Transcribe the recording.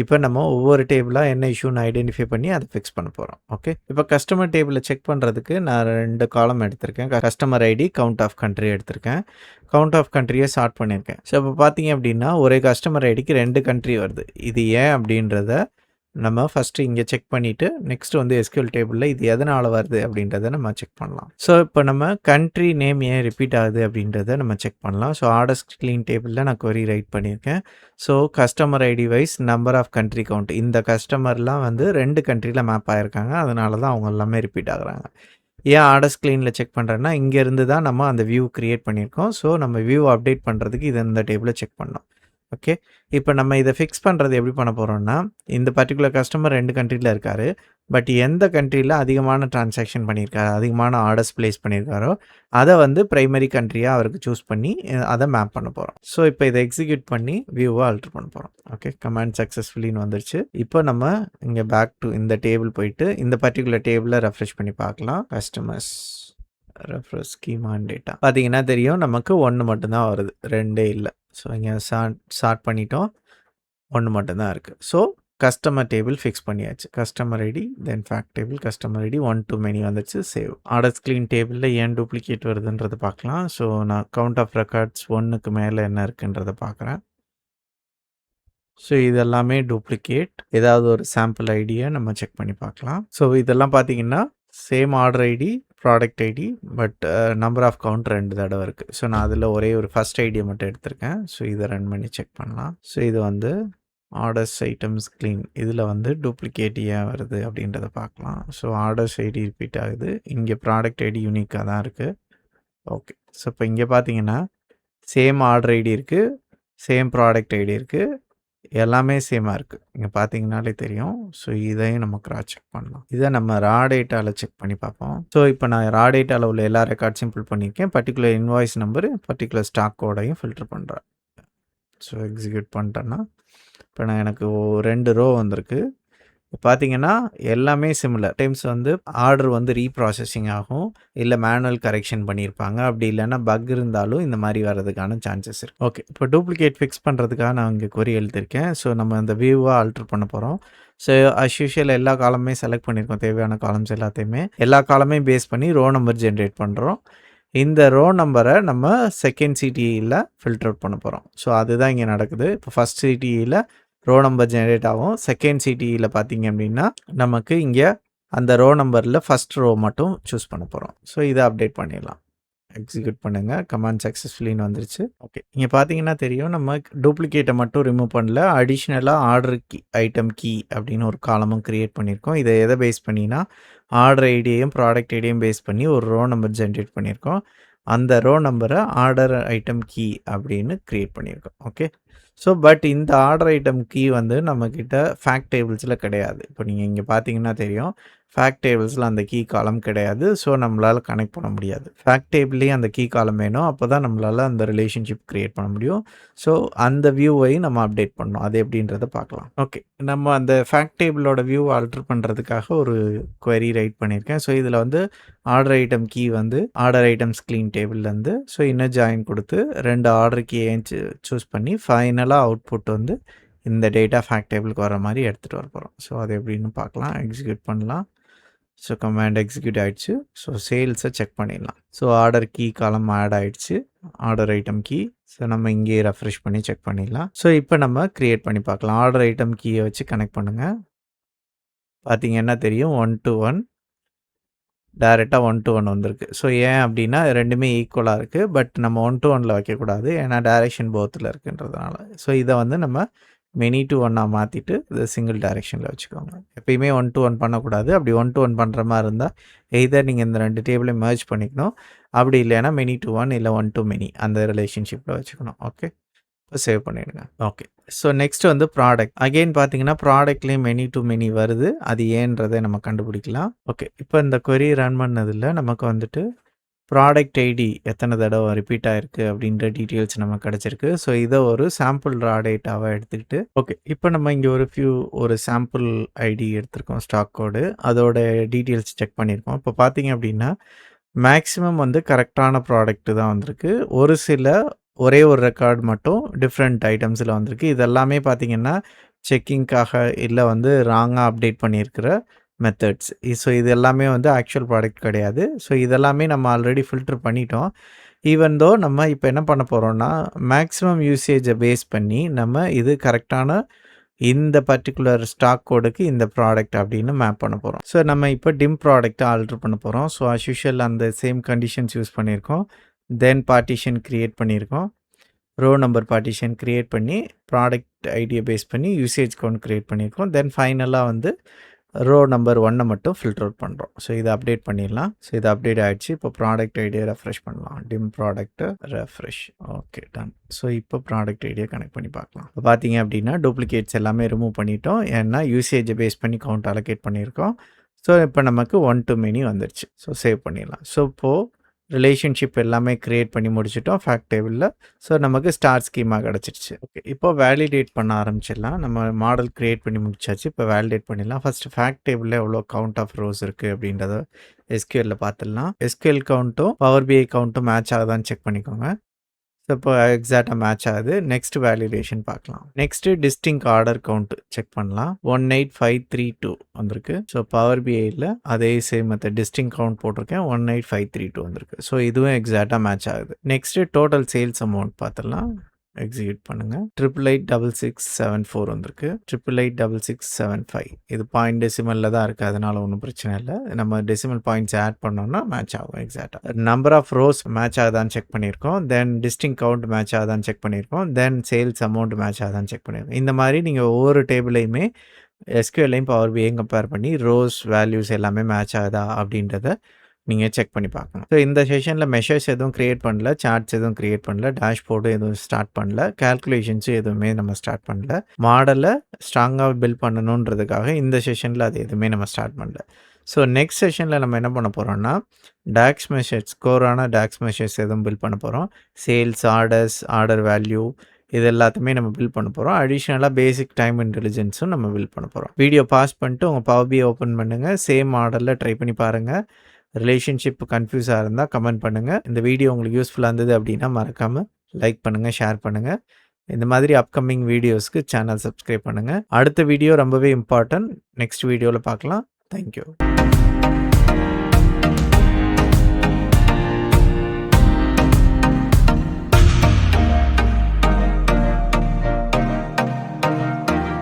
இப்போ நம்ம ஒவ்வொரு டேபிளாக என்ன இஷ்யூன்னு ஐடென்டிஃபை பண்ணி அதை ஃபிக்ஸ் பண்ண போகிறோம். ஓகே, இப்போ கஸ்டமர் டேபிளில் செக் பண்ணுறதுக்கு நான் 2 காலம் எடுத்திருக்கேன். Customer ID, count of country எடுத்திருக்கேன். கவுண்ட் ஆஃப் கண்ட்ரியை சார்ட் பண்ணியிருக்கேன். ஸோ இப்போ பார்த்தீங்க அப்படின்னா ஒரே கஸ்டமர் ஐடிக்கு 2 கண்ட்ரி வருது. இது ஏன் அப்படின்றத நம்ம ஃபஸ்ட்டு இங்கே செக் பண்ணிவிட்டு நெக்ஸ்ட் வந்து எஸ்கியூஎல் டேபிளில் இது எதனால் வருது அப்படின்றத நம்ம செக் பண்ணலாம். ஸோ இப்போ நம்ம கண்ட்ரி நேம் ஏன் ரிப்பீட் ஆகுது அப்படின்றத நம்ம செக் பண்ணலாம். ஸோ ஆர்டர்ஸ் க்ளீன் டேபிளில் நான் query ரைட் பண்ணியிருக்கேன். So customer ID wise number of country count, இந்த கஸ்டமர்லாம் வந்து 2 கண்ட்ரியில் மேப் ஆகிருக்காங்க. அதனால தான் அவங்க எல்லாமே ரிப்பீட் ஆகுறாங்க. ஏன் ஆர்டர்ஸ் க்ளீனில் செக் பண்ணுறேன்னா இங்கேருந்து தான் நம்ம அந்த வியூ க்ரியேட் பண்ணியிருக்கோம். ஸோ நம்ம வியூ அப்டேட் பண்ணுறதுக்கு இது இந்த டேபிளில் செக் பண்ணோம். ஓகே, இப்போ நம்ம இதை ஃபிக்ஸ் பண்ணுறது எப்படி பண்ண போகிறோம்னா, இந்த பர்டிகுலர் கஸ்டமர் 2 கண்ட்ரியில் இருக்கார். பட் எந்த கண்ட்ரியில் அதிகமான டிரான்சாக்ஷன் பண்ணியிருக்காரு, அதிகமான ஆர்டர்ஸ் ப்ளேஸ் பண்ணியிருக்காரோ அதை வந்து ப்ரைமரி கண்ட்ரியாக அவருக்கு சூஸ் பண்ணி அதை மேப் பண்ண போகிறோம். ஸோ இப்போ இதை எக்ஸிக்யூட் பண்ணி வியூவை ஆல்டர் பண்ண போகிறோம். ஓகே, கமாண்ட் சக்ஸஸ்ஃபுல்லின்னு வந்துருச்சு. இப்போ நம்ம இங்கே பேக் டு இந்த டேபிள் போயிட்டு இந்த பர்டிகுலர் டேபிளை ரெஃப்ரெஷ் பண்ணி பார்க்கலாம். Customers refresh schema and data பார்த்தீங்கன்னா தெரியும், நமக்கு 1 மட்டும்தான் வருது, 2 இல்லை. ஸோ இங்கே சார்ட் பண்ணிட்டோம், 1 மட்டும்தான் இருக்குது. ஸோ கஸ்டமர் டேபிள் ஃபிக்ஸ் பண்ணியாச்சு. Customer ID then fact table, customer ID 1 to many வந்துச்சு. சேவ். ஆர்டர்ஸ் க்ளீன் டேபிளில் ஏன் டூப்ளிகேட் வருதுன்றதை பார்க்கலாம். ஸோ நான் கவுண்ட் ஆஃப் ரெக்கார்ட்ஸ் 1க்கு மேலே என்ன இருக்குன்றதை பார்க்குறேன். ஸோ இதெல்லாமே டூப்ளிகேட். ஏதாவது ஒரு சாம்பிள் ஐடியை நம்ம செக் பண்ணி பார்க்கலாம். ஸோ இதெல்லாம் பார்த்தீங்கன்னா same order ID, product ID, but number of count 2 தடவை இருக்குது. ஸோ நான் அதில் ஒரே ஒரு ஃபஸ்ட் ஐடியை மட்டும் எடுத்திருக்கேன். ஸோ இதை ரன் பண்ணி செக் பண்ணலாம். ஸோ இது வந்து ஆர்டர்ஸ் ஐட்டம்ஸ் க்ளீன், இதில் வந்து டூப்ளிகேட் ஏன் வருது அப்படின்றத பார்க்கலாம். ஸோ ஆர்டர்ஸ் ஐடி ரிப்பீட் ஆகுது, இங்கே ப்ராடக்ட் ஐடி யூனிக்காக தான் இருக்குது. ஓகே, ஸோ இப்போ இங்கே பார்த்தீங்கன்னா சேம் ஆர்டர் ஐடி இருக்குது, சேம் ப்ராடக்ட் ஐடி இருக்குது, எல்லாமே சேமாக இருக்குது. இங்கே பார்த்தீங்கனாலே தெரியும். ஸோ இதையும் நம்ம கிராஸ் செக் பண்ணலாம். இதை நம்ம ரா டேட்டாவில் செக் பண்ணி பார்ப்போம். ஸோ இப்போ நான் ரா டேட்டாவில் உள்ள எல்லா ரெக்கார்ட்ஸையும் ஃபில் பண்ணியிருக்கேன். Particular invoice number, particular stock கோடையும் ஃபில்டர் பண்ணுறேன். ஸோ எக்ஸிக்யூட் பண்ணிட்டேன்னா இப்போ நான் எனக்கு 2 ரோ வந்திருக்கு. பார்த்தீங்கன்னா எல்லாமே சிமிலர் டைம்ஸ் வந்து ஆர்டர் வந்து ரீப்ராசஸிங் ஆகும், இல்லை மேனுவல் கரெக்ஷன் பண்ணியிருப்பாங்க, அப்படி இல்லைன்னா பக் இருந்தாலும் இந்த மாதிரி வர்றதுக்கான சான்சஸ் இருக்குது. ஓகே, இப்போ டூப்ளிகேட் ஃபிக்ஸ் பண்ணுறதுக்காக நான் இங்கே query எழுதியிருக்கேன். ஸோ நம்ம அந்த வியூவை ஆல்டர் பண்ண போகிறோம். ஸோ அஸ் யூஷுவல் எல்லா காலமே செலக்ட் பண்ணியிருக்கோம், தேவையான காலம்ஸ் எல்லாத்தையுமே எல்லா காலமையும் பேஸ் பண்ணி ரோ நம்பர் ஜென்ரேட் பண்ணுறோம். இந்த ரோ நம்பரை நம்ம செகண்ட் சிடிஇயில் ஃபில்டர் அவுட் பண்ண போகிறோம். ஸோ அதுதான் இங்கே நடக்குது. இப்போ ஃபஸ்ட் சிடிஇயில் ரோ நம்பர் ஜென்ரேட் ஆகும். செகண்ட் சிடிஇயில் பார்த்தீங்க அப்படின்னா நமக்கு இங்கே அந்த ரோ நம்பரில் ஃபஸ்ட் ரோ மட்டும் சூஸ் பண்ண போகிறோம். ஸோ இதை அப்டேட் பண்ணிடலாம். எக்ஸிக்யூட் பண்ணுங்கள். கமாண்ட் சக்ஸஸ்ஃபுல்லின்னு வந்துருச்சு. ஓகே, இங்கே பார்த்தீங்கன்னா தெரியும், நம்ம டூப்ளிகேட்டை மட்டும் ரிமூவ் பண்ணல, அடிஷ்னலாக ஆர்டர் கீ, ஐட்டம் கீ அப்படின்னு ஒரு காலமும் க்ரியேட் பண்ணியிருக்கோம். இதை எதை பேஸ் பண்ணினா ஆர்டர் ஐடியையும் ப்ராடக்ட் ஐடியையும் பேஸ் பண்ணி ஒரு ரோ நம்பர் ஜென்ரேட் பண்ணியிருக்கோம். அந்த ரோ நம்பரை ஆர்டர் ஐட்டம் கீ அப்படின்னு க்ரியேட் பண்ணியிருக்கோம். ஓகே, ஸோ பட் இந்த ஆர்டர் ஐட்டம் கீ வந்து நம்மக்கிட்ட ஃபேக்ட் டேபிள்ஸில் கிடையாது. இப்போ நீங்கள் இங்கே பார்த்தீங்கன்னா தெரியும், ஃபேக்ட் டேபிள்ஸில் அந்த கீ காலம் கிடையாது. ஸோ நம்மளால் கனெக்ட் பண்ண முடியாது. ஃபேக்ட் டேபிள்லேயும் அந்த கீ காலம் வேணும், அப்போ தான் நம்மளால் அந்த ரிலேஷன்ஷிப் க்ரியேட் பண்ண முடியும். ஸோ அந்த வியூவையும் நம்ம அப்டேட் பண்ணணும். அது எப்படின்றத பார்க்கலாம். ஓகே, நம்ம அந்த ஃபேக்ட் டேபிளோட வியூ ஆல்டர் பண்ணுறதுக்காக ஒரு query ரைட் பண்ணியிருக்கேன். ஸோ இதில் வந்து ஆர்டர் ஐட்டம் கீ வந்து ஆர்டர் ஐட்டம்ஸ் க்ளீன் டேபிள்லேருந்து ஸோ இன்னும் ஜாயின் கொடுத்து 2 ஆர்டர் கீயையும் சூஸ் பண்ணி ஃபைனலாக அவுட்புட் வந்து இந்த டேட்டா ஃபேக்ட் டேபிளுக்கு வர மாதிரி எடுத்துகிட்டு வர போகிறோம். ஸோ அது எப்படின்னு பார்க்கலாம். எக்ஸிக்யூட் பண்ணலாம். ஸோ கமாண்ட் எக்ஸிக்யூட் ஆகிடுச்சு. ஸோ சேல்ஸை செக் பண்ணிடலாம். So order key column add ஆகிடுச்சு, ஆர்டர் ஐட்டம் கீ. ஸோ நம்ம இங்கேயே ரெஃப்ரெஷ் பண்ணி செக் பண்ணிடலாம். ஸோ இப்போ நம்ம க்ரியேட் பண்ணி பார்க்கலாம். ஆர்டர் ஐட்டம் கீயை வச்சு கனெக்ட் பண்ணுங்கள். பார்த்தீங்கன்னா தெரியும் 1 to 1 டைரெக்டாக 1 to 1 வந்திருக்கு. ஸோ ஏன் அப்படின்னா ரெண்டுமே ஈக்குவலாக இருக்குது, பட் நம்ம 1 to 1 வைக்கக்கூடாது, ஏன்னா டைரெக்ஷன் போத்தில் இருக்குன்றதுனால. ஸோ இதை வந்து நம்ம மெனி டு 1ஆக மாற்றிட்டு இதை சிங்கிள் டைரெக்ஷனில் வச்சுக்கோங்க. எப்பயுமே 1 to 1 பண்ணக்கூடாது. அப்படி 1 to 1 பண்ணுற மாதிரி இருந்தால் எய்தர் நீங்கள் இந்த 2 டேபிளையும் மெர்ஜ் பண்ணிக்கணும், அப்படி இல்லைன்னா மெனி டு 1 இல்லை 1 to many அந்த ரிலேஷன்ஷிப்பில் வச்சுக்கணும். ஓகே, இப்போ சேவ் பண்ணிடுங்க. ஓகே, ஸோ நெக்ஸ்ட் வந்து ப்ராடக்ட். அகெயின் பார்த்தீங்கன்னா ப்ராடக்ட்லேயும் மெனி டு மெனி வருது, அது ஏன்றதை நம்ம கண்டுபிடிக்கலாம். ஓகே, இப்போ இந்த query ரன் பண்ணதில் நமக்கு வந்துட்டு ப்ராடக்ட் ஐடி எத்தனை தடவை ரிப்பீட் ஆகிருக்கு அப்படின்ற டீட்டெயில்ஸ் நமக்கு கிடச்சிருக்கு. ஸோ இதை ஒரு சாம்பிள் ரா டேட்டாவை எடுத்துக்கிட்டு ஓகே, இப்போ நம்ம இங்கே ஒரு சாம்பிள் ஐடி எடுத்திருக்கோம், ஸ்டாக் கோடு, அதோட டீட்டெயில்ஸ் செக் பண்ணியிருக்கோம். இப்போ பார்த்தீங்க அப்படின்னா மேக்ஸிமம் வந்து கரெக்டான ப்ராடக்ட்டு தான் வந்திருக்கு. ஒரு சில ஒரே ஒரு ரெக்கார்டு மட்டும் டிஃப்ரெண்ட் ஐட்டம்ஸில் வந்திருக்கு. இதெல்லாமே பார்த்தீங்கன்னா செக்கிங்க்காக இல்ல வந்து ராங்கா அப்டேட் பண்ணியிருக்கிற மெத்தட்ஸ். ஸோ இது எல்லாமே வந்து ஆக்சுவல் ப்ராடக்ட் கிடையாது. ஸோ இதெல்லாமே நம்ம ஆல்ரெடி ஃபில்டர் பண்ணிட்டோம். ஈவன் தோ நம்ம இப்போ என்ன பண்ண போறோம்னா, மேக்ஸிமம் யூசேஜ பேஸ் பண்ணி நம்ம இது கரெக்ட்டான இந்த பர்ட்டிகுலர் ஸ்டாக் கோடுக்கு இந்த ப்ராடக்ட் அப்படின்னு மேப் பண்ண போறோம். ஸோ நம்ம இப்போ டிம் ப்ராடக்ட்ட ஆல்டர் பண்ண போறோம். ஸோ அஸ் யூசுவல் அந்த சேம் கண்டிஷன்ஸ் யூஸ் பண்ணியிருக்கோம். தென் பார்ட்டிஷன் கிரியேட் பண்ணியிருக்கோம். ரோ நம்பர் பார்ட்டிஷன் கிரியேட் பண்ணி ப்ராடக்ட் ஐடியை பேஸ் பண்ணி யூசேஜ் கவுண்ட் கிரியேட் பண்ணியிருக்கோம். தென் ஃபைனலாக வந்து ரோ நம்பர் 1 மட்டும் ஃபில்டர் அவுட் பண்ணுறோம். ஸோ இதை அப்டேட் பண்ணிடலாம். ஸோ இது அப்டேட் ஆகிடுச்சு. இப்போ ப்ராடக்ட் ஐடியை ரெஃப்ரெஷ் பண்ணலாம். Dim product refresh. Okay done. So இப்போ ப்ராடக்ட் ஐடியை கனெக்ட் பண்ணி பார்க்கலாம். இப்போ பார்த்தீங்க அப்படின்னா டூப்ளிகேட்ஸ் எல்லாமே ரிமூவ் பண்ணிட்டோம். ஏன்னா யூசேஜை பேஸ் பண்ணி கவுண்ட் அலோகேட் பண்ணியிருக்கோம். ஸோ இப்போ நமக்கு 1 to many வந்துருச்சு. ஸோ சேவ் பண்ணிடலாம். ஸோ இப்போது ரிலேஷன்ஷிப் எல்லாமே கிரியேட் பண்ணி முடிச்சிட்டோம் ஃபேக்ட் டேபிளில். ஸோ நமக்கு ஸ்டார் ஸ்கீமா கிடச்சிருச்சு. ஓகே இப்போ வேலிடேட் பண்ண ஆரம்பிச்சிடலாம். நம்ம மாடல் கிரியேட் பண்ணி முடிச்சாச்சு. இப்போ வேலிடேட் பண்ணிடலாம். ஃபஸ்ட்டு ஃபேக்ட் டேபிளில் எவ்வளோ கவுண்ட் ஆஃப் ரோஸ் இருக்குது அப்படின்றத எஸ்கியூஎல்ல பார்த்துடலாம். எஸ்கியூஎல் கவுண்ட்டும் பவர் பிஐ கவுண்ட்டும் மேட்ச் ஆகுதான்னு செக் பண்ணிக்கோங்க. ஸோ இப்போ எக்ஸாக்டாக மேட்ச் ஆகுது. நெக்ஸ்ட் வேலிடேஷன் பார்க்கலாம். Next distinct order count check பண்ணலாம். 18532 வந்திருக்கு. ஸோ பவர் பிஐயில் அதே சேம் மெத்தட் டிஸ்டிங்க் கவுண்ட் போட்டிருக்கேன். 18532 வந்திருக்கு. ஸோ இதுவும் எக்ஸாக்டாக மேட்ச் ஆகுது. நெக்ஸ்ட்டு டோட்டல் சேல்ஸ் அமௌண்ட் பார்த்துடலாம். எக்ஸிக்யூட் பண்ணுங்க. 8886674 வந்திருக்கு. 8886675 இது பாயிண்ட் டெசிமலில் தான் இருக்குது. அதனால ஒன்றும் பிரச்சனை இல்லை. நம்ம டெசிமல் பாயிண்ட்ஸ் ஆட் பண்ணோம்னா மேட்ச் ஆகும் எக்ஸாக்டாக. நம்பர் ஆஃப் ரோஸ் மேட்ச் ஆகுதான்னு செக் பண்ணியிருக்கோம். தென் டிஸ்டிங் கவுண்ட் மேட்ச் ஆகுதான்னு செக் பண்ணியிருக்கோம். தென் சேல்ஸ் அமௌண்ட் மேட்ச் ஆகுதான்னு செக் பண்ணியிருக்கோம். இந்த மாதிரி நீங்கள் ஒவ்வொரு டேபிளையுமே எஸ்கியூஎல்லையும் பவர் பிஐயும் கம்பேர் பண்ணி ரோஸ் வேல்யூஸ் எல்லாமே மேட்ச் ஆகுதா அப்படின்றத நீங்கள் செக் பண்ணி பார்க்கணும். ஸோ இந்த செஷனில் மெஷர்ஸ் எதுவும் க்ரியேட் பண்ணல, சார்ட்ஸ் எதுவும் க்ரியேட் பண்ணல, டேஷ்போர்டு எதுவும் ஸ்டார்ட் பண்ணல, கால்குலேஷன்ஸும் எதுவுமே நம்ம ஸ்டார்ட் பண்ணல. மாடலை ஸ்ட்ராங்காக பில்ட் பண்ணணுன்றதுக்காக இந்த செஷனில் அது எதுவுமே நம்ம ஸ்டார்ட் பண்ணல. ஸோ நெக்ஸ்ட் செஷனில் நம்ம என்ன பண்ண போகிறோம்னா டாக்ஸ் மெஷர்ஸ், கோரான டாக்ஸ் மெஷர்ஸ் எதுவும் பில்ட் பண்ண போகிறோம். சேல்ஸ், ஆர்டர்ஸ், ஆர்டர் வேல்யூ இது எல்லாத்தையுமே நம்ம பில்ட் பண்ண போகிறோம். அடிஷ்னலாக பேசிக் டைம் இன்டெலிஜென்ஸும் நம்ம பில்ட் பண்ண போகிறோம். வீடியோ பாஸ் பண்ணிட்டு உங்கள் பவர் பிஐ ஓப்பன் பண்ணுங்கள். சேம் மாடலில் ட்ரை பண்ணி பாருங்கள். ரிலேஷன்ஷிப் கன்ஃபியூஸாக இருந்தால் கமெண்ட் பண்ணுங்கள். இந்த வீடியோ உங்களுக்கு யூஸ்ஃபுல்லாக இருந்தது அப்படின்னா மறக்காமல் லைக் பண்ணுங்கள், ஷேர் பண்ணுங்கள். இந்த மாதிரி அப்கமிங் வீடியோஸ்க்கு சேனல் சப்ஸ்கிரைப் பண்ணுங்கள். அடுத்த வீடியோ ரொம்பவே இம்பார்ட்டன்ட். நெக்ஸ்ட் வீடியோவில் பார்க்கலாம். தேங்க்யூ.